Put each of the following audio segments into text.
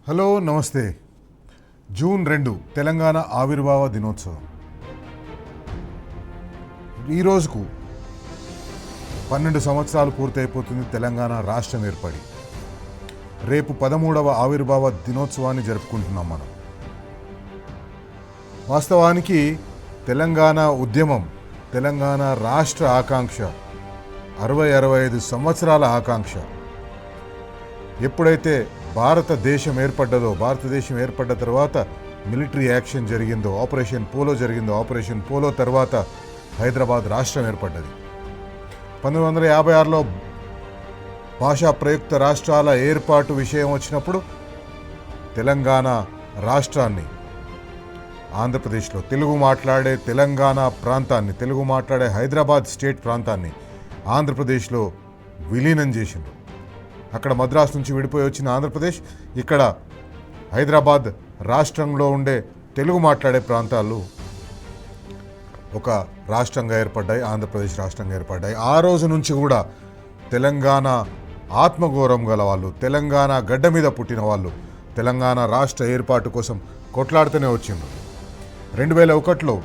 Hello నమస్తే. June 2 Telangana ఆవిర్భావ దినోత్సవం. ఈ రోజుకు 12 సంవత్సరాలు పూర్తయిపోతుంది తెలంగాణ రాష్ట్రం ఏర్పడి. రేపు 13వ ఆవిర్భావ దినోత్సవాన్ని జరుపుకుంటున్నాం మనం. వాస్తవానికి తెలంగాణ ఉద్యమం, తెలంగాణ రాష్ట్ర ఆకాంక్ష 60-65 సంవత్సరాల ఆకాంక్ష. ఎప్పుడైతే భారతదేశం ఏర్పడ్డ తర్వాత మిలిటరీ యాక్షన్ జరిగిందో, ఆపరేషన్ పోలో జరిగిందో, ఆపరేషన్ పోలో తర్వాత హైదరాబాద్ రాష్ట్రం ఏర్పడ్డది. 1956లో భాషా ప్రయుక్త రాష్ట్రాల ఏర్పాటు విషయం వచ్చినప్పుడు తెలంగాణ రాష్ట్రాన్ని, ఆంధ్రప్రదేశ్లో తెలుగు మాట్లాడే తెలంగాణ ప్రాంతాన్ని, తెలుగు మాట్లాడే హైదరాబాద్ స్టేట్ ప్రాంతాన్ని ఆంధ్రప్రదేశ్లో విలీనం చేసింది. అక్కడ మద్రాసు నుంచి విడిపోయి వచ్చిన ఆంధ్రప్రదేశ్ ఇక్కడ హైదరాబాద్ రాష్ట్రంలో ఉండే తెలుగు మాట్లాడే ప్రాంతాలు ఒక రాష్ట్రంగా ఏర్పడ్డాయి, ఆంధ్రప్రదేశ్ రాష్ట్రంగా ఏర్పడ్డాయి. ఆ రోజు నుంచి కూడా తెలంగాణ ఆత్మగౌరవం గల వాళ్ళు, తెలంగాణ గడ్డ మీద పుట్టిన వాళ్ళు తెలంగాణ రాష్ట్ర ఏర్పాటు కోసం కొట్లాడుతూనే వచ్చిండ్రు. 2001లో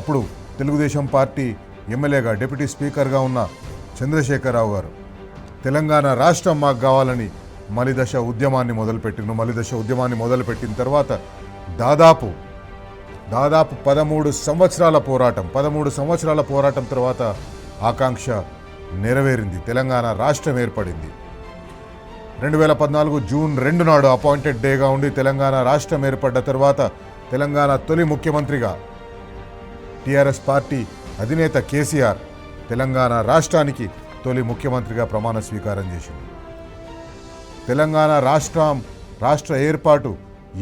అప్పుడు తెలుగుదేశం పార్టీ ఎమ్మెల్యేగా, డిప్యూటీ స్పీకర్గా ఉన్న చంద్రశేఖరరావు గారు తెలంగాణ రాష్ట్రం మాకు కావాలని మలిదశ ఉద్యమాన్ని మొదలుపెట్టిన తర్వాత దాదాపు 13 సంవత్సరాల పోరాటం తర్వాత ఆకాంక్ష నెరవేరింది. తెలంగాణ రాష్ట్రం ఏర్పడింది. 2014 జూన్ 2 నాడు అపాయింటెడ్ డేగా ఉండి తెలంగాణ రాష్ట్రం ఏర్పడ్డ తర్వాత తెలంగాణ తొలి ముఖ్యమంత్రిగా టీఆర్ఎస్ పార్టీ అధినేత కేసీఆర్ తెలంగాణ రాష్ట్రానికి తొలి ముఖ్యమంత్రిగా ప్రమాణ స్వీకారం చేసింది. తెలంగాణ రాష్ట్ర ఏర్పాటు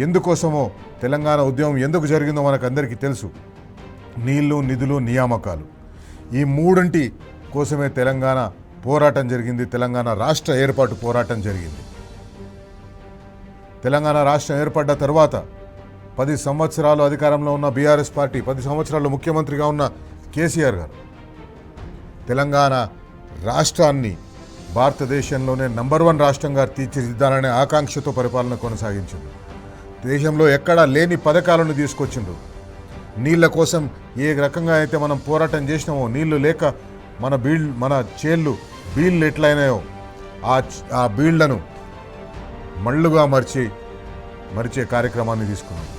ఎందుకోసమో, తెలంగాణ ఉద్యమం ఎందుకు జరిగిందో మనకందరికీ తెలుసు. నీళ్లు, నిధులు, నియామకాలు, ఈ మూడింటి కోసమే తెలంగాణ పోరాటం జరిగింది. తెలంగాణ రాష్ట్ర ఏర్పాటు పోరాటం జరిగింది. తెలంగాణ రాష్ట్రం ఏర్పడ్డ తర్వాత 10 సంవత్సరాలు అధికారంలో ఉన్న బీఆర్ఎస్ పార్టీ, 10 సంవత్సరాలు ముఖ్యమంత్రిగా ఉన్న కేసీఆర్ గారు తెలంగాణ రాష్ట్రాన్ని భారతదేశంలోనే నంబర్ 1 రాష్ట్రంగా తీర్చిదిద్దాలనే ఆకాంక్షతో పరిపాలన కొనసాగించింది. దేశంలో ఎక్కడా లేని పథకాలను తీసుకొచ్చిండ్రు. నీళ్ల కోసం ఏ రకంగా అయితే మనం పోరాటం చేసినామో, నీళ్లు లేక మన బీళ్ళు ఎట్లయినాయో ఆ బీళ్లను మళ్ళుగా మరిచే కార్యక్రమాన్ని తీసుకున్నాం.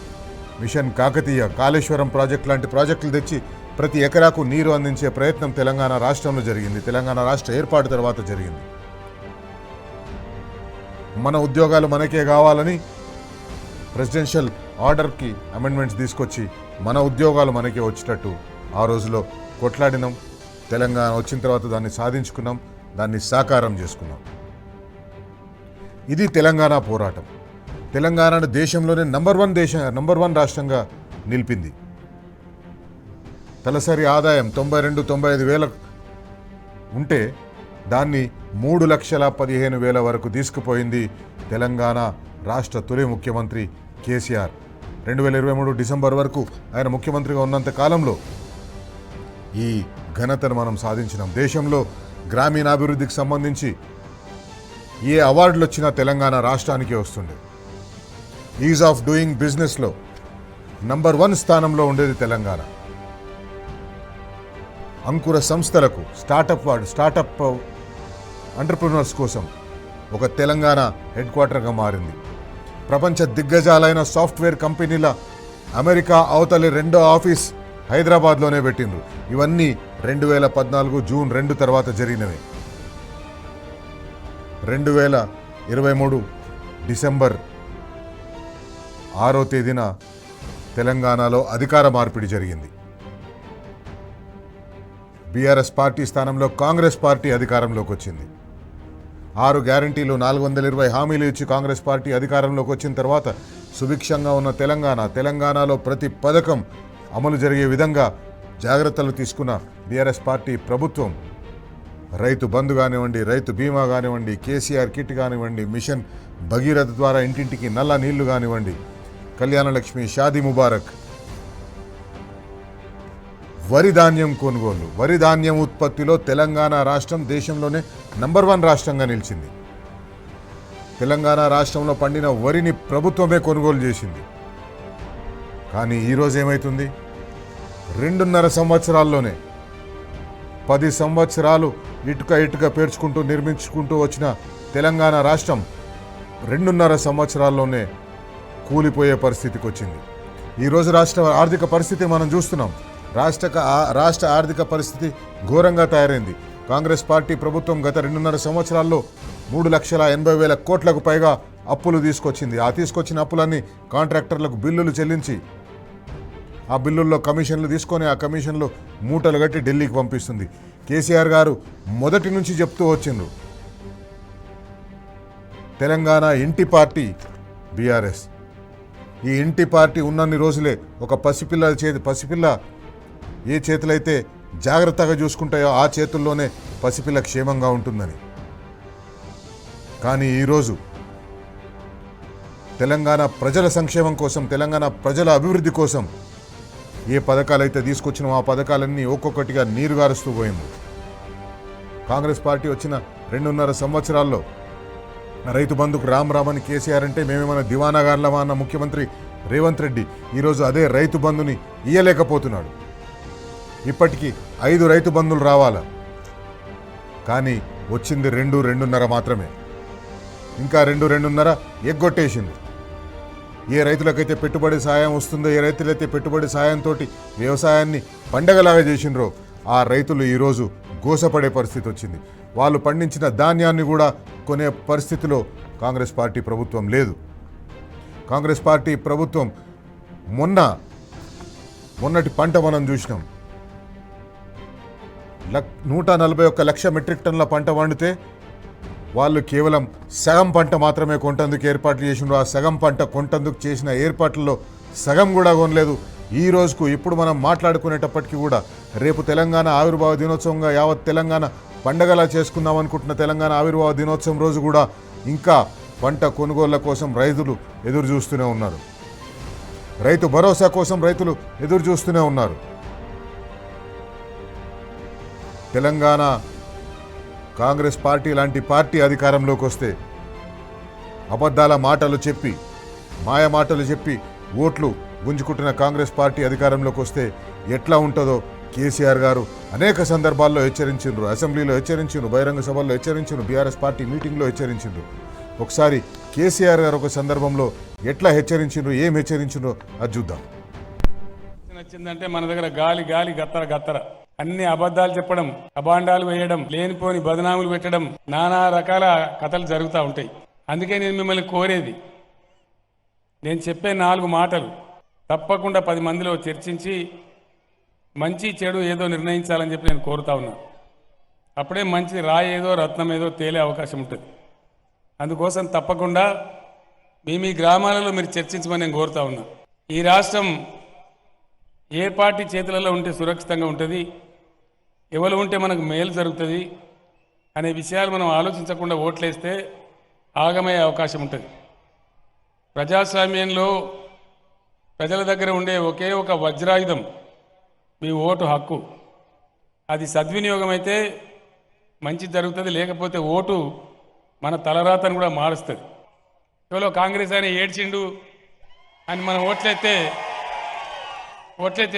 మిషన్ కాకతీయ, కాళేశ్వరం ప్రాజెక్ట్ లాంటి ప్రాజెక్టులు తెచ్చి ప్రతి ఎకరాకు నీరు అందించే ప్రయత్నం తెలంగాణ రాష్ట్రంలో జరిగింది. తెలంగాణ రాష్ట్ర ఏర్పాటు తర్వాత జరిగింది. మన ఉద్యోగాలు మనకే కావాలని ప్రెసిడెన్షియల్ ఆర్డర్కి అమెండ్మెంట్స్ తీసుకొచ్చి మన ఉద్యోగాలు మనకే వచ్చేటట్టు ఆ రోజులో కొట్లాడినాం. తెలంగాణ వచ్చిన తర్వాత దాన్ని సాధించుకున్నాం, దాన్ని సాకారం చేసుకున్నాం. ఇది తెలంగాణ పోరాటం. తెలంగాణను దేశంలోనే నంబర్ 1 రాష్ట్రంగా నిలిపింది. తలసరి ఆదాయం 92-95 వేల ఉంటే దాన్ని 3,15,000 వరకు తీసుకుపోయింది తెలంగాణ రాష్ట్ర తొలి ముఖ్యమంత్రి కేసీఆర్. 2023 డిసెంబర్ వరకు ఆయన ముఖ్యమంత్రిగా ఉన్నంత కాలంలో ఈ ఘనతను మనం సాధించినాం. దేశంలో గ్రామీణాభివృద్ధికి సంబంధించి ఏ అవార్డులు వచ్చినా తెలంగాణ రాష్ట్రానికే వస్తుండే. ఈజ్ ఆఫ్ డూయింగ్ బిజినెస్లో నంబర్ 1 స్థానంలో ఉండేది తెలంగాణ. అంకుర సంస్థలకు, స్టార్టప్ ఎంటర్ప్రినర్స్ కోసం ఒక తెలంగాణ హెడ్ క్వార్టర్గా మారింది. ప్రపంచ దిగ్గజాలైన సాఫ్ట్వేర్ కంపెనీల అమెరికా అవతలి 2వ ఆఫీస్ హైదరాబాద్లోనే పెట్టిండ్రు. ఇవన్నీ 2014 జూన్ 2 తర్వాత జరిగినవి. 2023 డిసెంబర్ 6వ తేదీన తెలంగాణలో అధికార మార్పిడి జరిగింది. బీఆర్ఎస్ పార్టీ స్థానంలో కాంగ్రెస్ పార్టీ అధికారంలోకి వచ్చింది. 6 గ్యారంటీలు, 420 హామీలు ఇచ్చి కాంగ్రెస్ పార్టీ అధికారంలోకి వచ్చిన తర్వాత సుభిక్షంగా ఉన్న తెలంగాణలో ప్రతి పథకం అమలు జరిగే విధంగా జాగ్రత్తలు తీసుకున్న బీఆర్ఎస్ పార్టీ ప్రభుత్వం రైతు బంధు కానివ్వండి, రైతు బీమా కానివ్వండి, కేసీఆర్ కిట్ కానివ్వండి, మిషన్ భగీరథ ద్వారా ఇంటింటికి నల్ల నీళ్లు కానివ్వండి, కళ్యాణ లక్ష్మి, షాదీ ముబారక్, వరి ధాన్యం కొనుగోలు, వరి ధాన్యం ఉత్పత్తిలో తెలంగాణ రాష్ట్రం దేశంలోనే నంబర్ 1 రాష్ట్రంగా నిలిచింది. తెలంగాణ రాష్ట్రంలో పండిన వరిని ప్రభుత్వమే కొనుగోలు చేసింది. కానీ ఈరోజు ఏమవుతుంది? 2.5 సంవత్సరాల్లోనే 10 సంవత్సరాలు ఇటుక పేర్చుకుంటూ నిర్మించుకుంటూ వచ్చిన తెలంగాణ రాష్ట్రం 2.5 సంవత్సరాల్లోనే కూలిపోయే పరిస్థితికి వచ్చింది. ఈరోజు రాష్ట్ర ఆర్థిక పరిస్థితి మనం చూస్తున్నాం. రాష్ట్ర ఆర్థిక పరిస్థితి ఘోరంగా తయారైంది. కాంగ్రెస్ పార్టీ ప్రభుత్వం గత 2.5 సంవత్సరాల్లో 3,80,000 కోట్లకు పైగా అప్పులు తీసుకొచ్చింది. ఆ తీసుకొచ్చిన అప్పులన్నీ కాంట్రాక్టర్లకు బిల్లులు చెల్లించి ఆ బిల్లుల్లో కమిషన్లు తీసుకొని ఆ కమిషన్లు మూటలు కట్టి ఢిల్లీకి పంపిస్తుంది. కేసీఆర్ గారు మొదటి నుంచి చెప్తూ వచ్చిండ్రు, తెలంగాణ ఇంటి పార్టీ బీఆర్ఎస్. ఈ ఇంటి పార్టీ ఉన్నన్ని రోజులే ఒక పసిపిల్ల ఏ చేతులైతే జాగ్రత్తగా చూసుకుంటాయో ఆ చేతుల్లోనే పసిపిల్ల క్షేమంగా ఉంటుందని. కానీ ఈరోజు తెలంగాణ ప్రజల సంక్షేమం కోసం, తెలంగాణ ప్రజల అభివృద్ధి కోసం ఏ పథకాలైతే తీసుకొచ్చినామో ఆ పథకాలన్నీ ఒక్కొక్కటిగా నీరుగారుస్తూ పోయింది. కాంగ్రెస్ పార్టీ వచ్చిన 2.5 సంవత్సరాల్లో రైతు బంధుకు రామ్ అని కేసీఆర్ అంటే మేమేమైనా దివానాగార్లమా అన్న ముఖ్యమంత్రి రేవంత్ రెడ్డి ఈరోజు అదే రైతు బంధుని ఇయ్యలేకపోతున్నాడు. ఇప్పటికీ 5 రైతు బంధులు రావాలా, కానీ వచ్చింది 2.5 మాత్రమే. ఇంకా 2.5 ఎగ్గొట్టేసింది. ఏ రైతులకైతే పెట్టుబడి సాయం వస్తుందో, ఏ రైతులైతే పెట్టుబడి సాయంతో వ్యవసాయాన్ని పండగలాగా చేసినరో ఆ రైతులు ఈరోజు గోసపడే పరిస్థితి వచ్చింది. వాళ్ళు పండించిన ధాన్యాన్ని కూడా కొనే పరిస్థితిలో కాంగ్రెస్ పార్టీ ప్రభుత్వం లేదు. కాంగ్రెస్ పార్టీ ప్రభుత్వం మొన్నటి పంట మనం చూసినాం. 141 లక్ష మెట్రిక్ టన్నుల పంట వండితే వాళ్ళు కేవలం సగం పంట మాత్రమే కొంటందుకు ఏర్పాట్లు చేసినారు. ఆ సగం పంట కొంటందుకు చేసిన ఏర్పాట్లలో సగం కూడా కొనలేదు. ఈ రోజుకు ఇప్పుడు మనం మాట్లాడుకునేటప్పటికీ కూడా రేపు తెలంగాణ ఆవిర్భావ దినోత్సవంగా యావత్ తెలంగాణ పండగలా చేసుకుందాం అనుకుంటున్న తెలంగాణ ఆవిర్భావ దినోత్సవం రోజు కూడా ఇంకా పంట కొనుగోళ్ల కోసం రైతులు ఎదురు చూస్తూనే ఉన్నారు. రైతు భరోసా కోసం రైతులు ఎదురు చూస్తూనే ఉన్నారు. తెలంగాణ కాంగ్రెస్ పార్టీ లాంటి పార్టీ అధికారంలోకి వస్తే అబద్ధాల మాటలు చెప్పి, మాయ మాటలు చెప్పి ఓట్లు గుంజుకుంటున్న కాంగ్రెస్ పార్టీ అధికారంలోకి వస్తే ఎట్లా ఉంటుందో కేసీఆర్ గారు అనేక సందర్భాల్లో హెచ్చరించిండ్రు. అసెంబ్లీలో హెచ్చరించిండ్రు, బహిరంగ సభల్లో హెచ్చరించిండ్రు, బీఆర్ఎస్ పార్టీ మీటింగ్లో హెచ్చరించిండ్రు. ఒకసారి కేసీఆర్ గారు ఒక సందర్భంలో ఎట్లా హెచ్చరించిండ్రు, ఏం హెచ్చరించిండ్రో అది చూద్దాం. నచ్చిందంటే మన దగ్గర గాలి గాలి గత్తర గత్తర అన్ని అబద్ధాలు చెప్పడం, అబాండాలు వేయడం, లేనిపోని బదనాములు పెట్టడం, నానా రకాల కథలు జరుగుతూ ఉంటాయి. అందుకే నేను మిమ్మల్ని కోరేది, నేను చెప్పే 4 మాటలు తప్పకుండా 10 మందిలో చర్చించి మంచి చెడు ఏదో నిర్ణయించాలని చెప్పి నేను కోరుతా ఉన్నా. అప్పుడే మంచి రాయి ఏదో రత్నం ఏదో తేలే అవకాశం ఉంటుంది. అందుకోసం తప్పకుండా మీ గ్రామాలలో మీరు చర్చించమని నేను కోరుతా ఉన్నా. ఈ రాష్ట్రం ఏ పార్టీ చేతులలో ఉంటే సురక్షితంగా ఉంటుంది, ఎవరు ఉంటే మనకు మేలు జరుగుతుంది అనే విషయాలు మనం ఆలోచించకుండా ఓట్లేస్తే ఆగమయ్యే అవకాశం ఉంటుంది. ప్రజాస్వామ్యంలో ప్రజల దగ్గర ఉండే ఒకే ఒక వజ్రాయుధం మీ ఓటు హక్కు. అది సద్వినియోగం అయితే మంచి జరుగుతుంది, లేకపోతే ఓటు మన తలరాతను కూడా మారుస్తుంది. ఎవరో కాంగ్రెస్ అని ఏడ్చిండు అని మనం ఓట్లయితే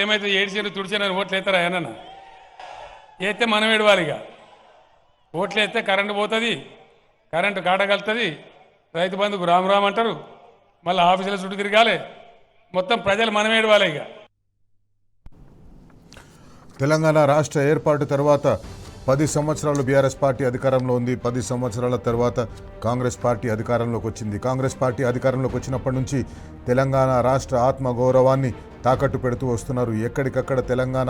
ఏమైతే ఏడ్చిండు తుడిచానని ఓట్లేస్తారా ఏనన్నా? అయితే మనం ఏడవాలిగా. ఓట్లు వేస్తే కరెంటు పోతుంది, కరెంటు కాటగలుతుంది, రైతు బంధుకు రామ్ అంటారు, మళ్ళీ ఆఫీసుల చుట్టూ తిరగాలి, మొత్తం ప్రజలు మనం ఏడవాలి. ఇక తెలంగాణ రాష్ట్ర ఏర్పాటు తర్వాత 10 సంవత్సరాలు బీఆర్ఎస్ పార్టీ అధికారంలో ఉంది. 10 సంవత్సరాల తర్వాత కాంగ్రెస్ పార్టీ అధికారంలోకి వచ్చింది. కాంగ్రెస్ పార్టీ అధికారంలోకి వచ్చినప్పటి నుంచి తెలంగాణ రాష్ట్ర ఆత్మగౌరవాన్ని తాకట్టు పెడుతూ వస్తున్నారు. ఎక్కడికక్కడ తెలంగాణ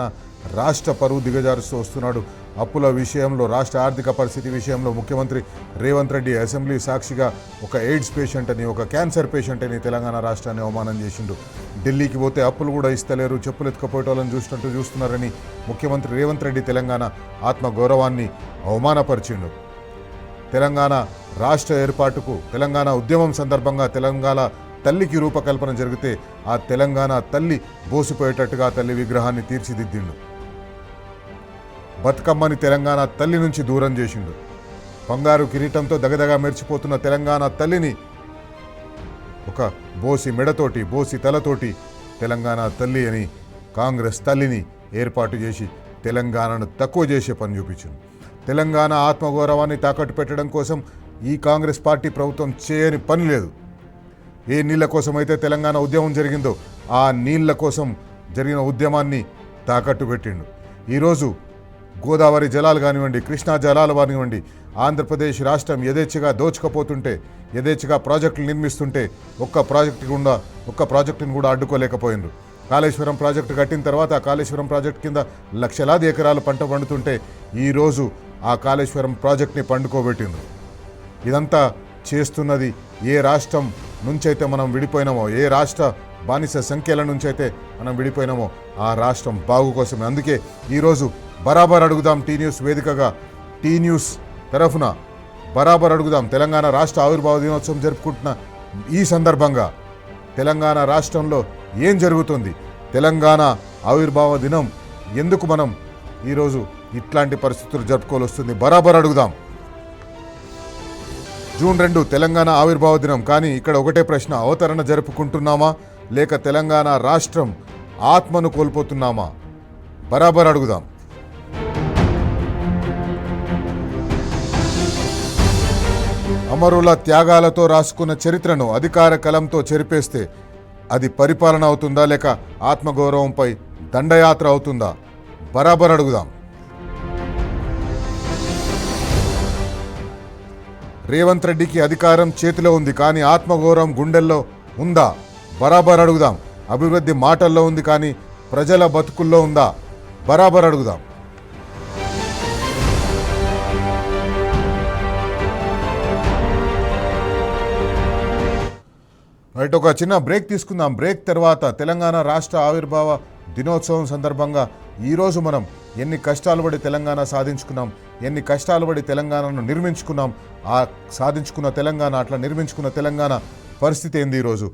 రాష్ట్ర పరువు దిగజారుస్తూ వస్తున్నాడు. అప్పుల విషయంలో, రాష్ట్ర ఆర్థిక పరిస్థితి విషయంలో ముఖ్యమంత్రి రేవంత్ రెడ్డి అసెంబ్లీ సాక్షిగా ఒక ఎయిడ్స్ పేషెంట్ అని, ఒక క్యాన్సర్ పేషెంట్ అని తెలంగాణ రాష్ట్రాన్ని అవమానం చేసిండు. ఢిల్లీకి పోతే అప్పులు కూడా ఇస్తలేరు, చెప్పులు ఎత్తుకపోయేటోళ్ళని చూసినట్టు చూస్తున్నారని ముఖ్యమంత్రి రేవంత్ రెడ్డి తెలంగాణ ఆత్మగౌరవాన్ని అవమానపరిచిండు. తెలంగాణ రాష్ట్ర ఏర్పాటుకు తెలంగాణ ఉద్యమం సందర్భంగా తెలంగాణ తల్లికి రూపకల్పన జరిగితే ఆ తెలంగాణ తల్లి బోసిపోయేటట్టుగా తల్లి విగ్రహాన్ని తీర్చిదిద్దిండు. బతుకమ్మని తెలంగాణ తల్లి నుంచి దూరం చేసిండు. బంగారు కిరీటంతో దగదగా మెరిచిపోతున్న తెలంగాణ తల్లిని ఒక బోసి మెడతోటి బోసి తలతోటి తెలంగాణ తల్లి అని కాంగ్రెస్ తల్లిని ఏర్పాటు చేసి తెలంగాణను తక్కువ చేసే పని చూపించింది. తెలంగాణ ఆత్మగౌరవాన్ని తాకట్టు పెట్టడం కోసం ఈ కాంగ్రెస్ పార్టీ ప్రభుత్వం చేయని పని లేదు. ఏ నీళ్ల కోసమైతే తెలంగాణ ఉద్యమం జరిగిందో ఆ నీళ్ల కోసం జరిగిన ఉద్యమాన్ని తాకట్టు పెట్టిండు. ఈరోజు గోదావరి జలాలు కానివ్వండి, కృష్ణా జలాలు కానివ్వండి, ఆంధ్రప్రదేశ్ రాష్ట్రం యథేచ్ఛగా దోచుకపోతుంటే, యథేచ్ఛగా ప్రాజెక్టులు నిర్మిస్తుంటే ఒక్క ప్రాజెక్టును కూడా అడ్డుకోలేకపోయినారు. కాళేశ్వరం ప్రాజెక్టు కట్టిన తర్వాత ఆ కాళేశ్వరం ప్రాజెక్టు కింద లక్షలాది ఎకరాలు పంట పండుతుంటే ఈరోజు ఆ కాళేశ్వరం ప్రాజెక్ట్ని పండుకోబెట్టిండ్రు. ఇదంతా చేస్తున్నది ఏ రాష్ట్రం నుంచైతే మనం విడిపోయినామో, ఏ రాష్ట్ర బానిస సంఖ్యల నుంచైతే మనం విడిపోయినామో ఆ రాష్ట్రం బాగు కోసమే. అందుకే ఈరోజు బరాబర్ అడుగుదాం టీ న్యూస్ వేదికగా, టీ న్యూస్ తరఫున బరాబర్ అడుగుదాం తెలంగాణ రాష్ట్ర ఆవిర్భావ దినోత్సవం జరుపుకుంటున్న ఈ సందర్భంగా తెలంగాణ రాష్ట్రంలో ఏం జరుగుతుంది, తెలంగాణ ఆవిర్భావ దినం ఎందుకు మనం ఈరోజు ఇట్లాంటి పరిస్థితులు జరుపుకోవాల్సి వస్తుంది, బరాబర్ అడుగుదాం. జూన్ 2 తెలంగాణ ఆవిర్భావ దినం. కానీ ఇక్కడ ఒకటే ప్రశ్న, అవతరణ జరుపుకుంటున్నామా లేక తెలంగాణ రాష్ట్రం ఆత్మను కోల్పోతున్నామా? బరాబర్ అడుగుదాం. అమరుల త్యాగాలతో రాసుకున్న చరిత్రను అధికార కలంతో చెరిపేస్తే అది పరిపాలన అవుతుందా లేక ఆత్మగౌరవంపై దండయాత్ర అవుతుందా? బరాబర్ అడుగుదాం. రేవంత్ రెడ్డికి అధికారం చేతిలో ఉంది కానీ ఆత్మగౌరవం గుండెల్లో ఉందా? బరాబర్ అడుగుదాం. అభివృద్ధి మాటల్లో ఉంది కానీ ప్రజల బతుకుల్లో ఉందా? బరాబర్ అడుగుదాం. రైట్, ఒక చిన్న బ్రేక్ తీసుకుందాం. బ్రేక్ తర్వాత తెలంగాణ రాష్ట్ర ఆవిర్భావ దినోత్సవం సందర్భంగా ఈరోజు మనం ఎన్ని కష్టాలు పడి తెలంగాణ సాధించుకున్నాం, ఎన్ని కష్టాలు పడి తెలంగాణను నిర్మించుకున్నాం, ఆ సాధించుకున్న తెలంగాణ, అట్లా నిర్మించుకున్న తెలంగాణ పరిస్థితి ఏంది ఈరోజు,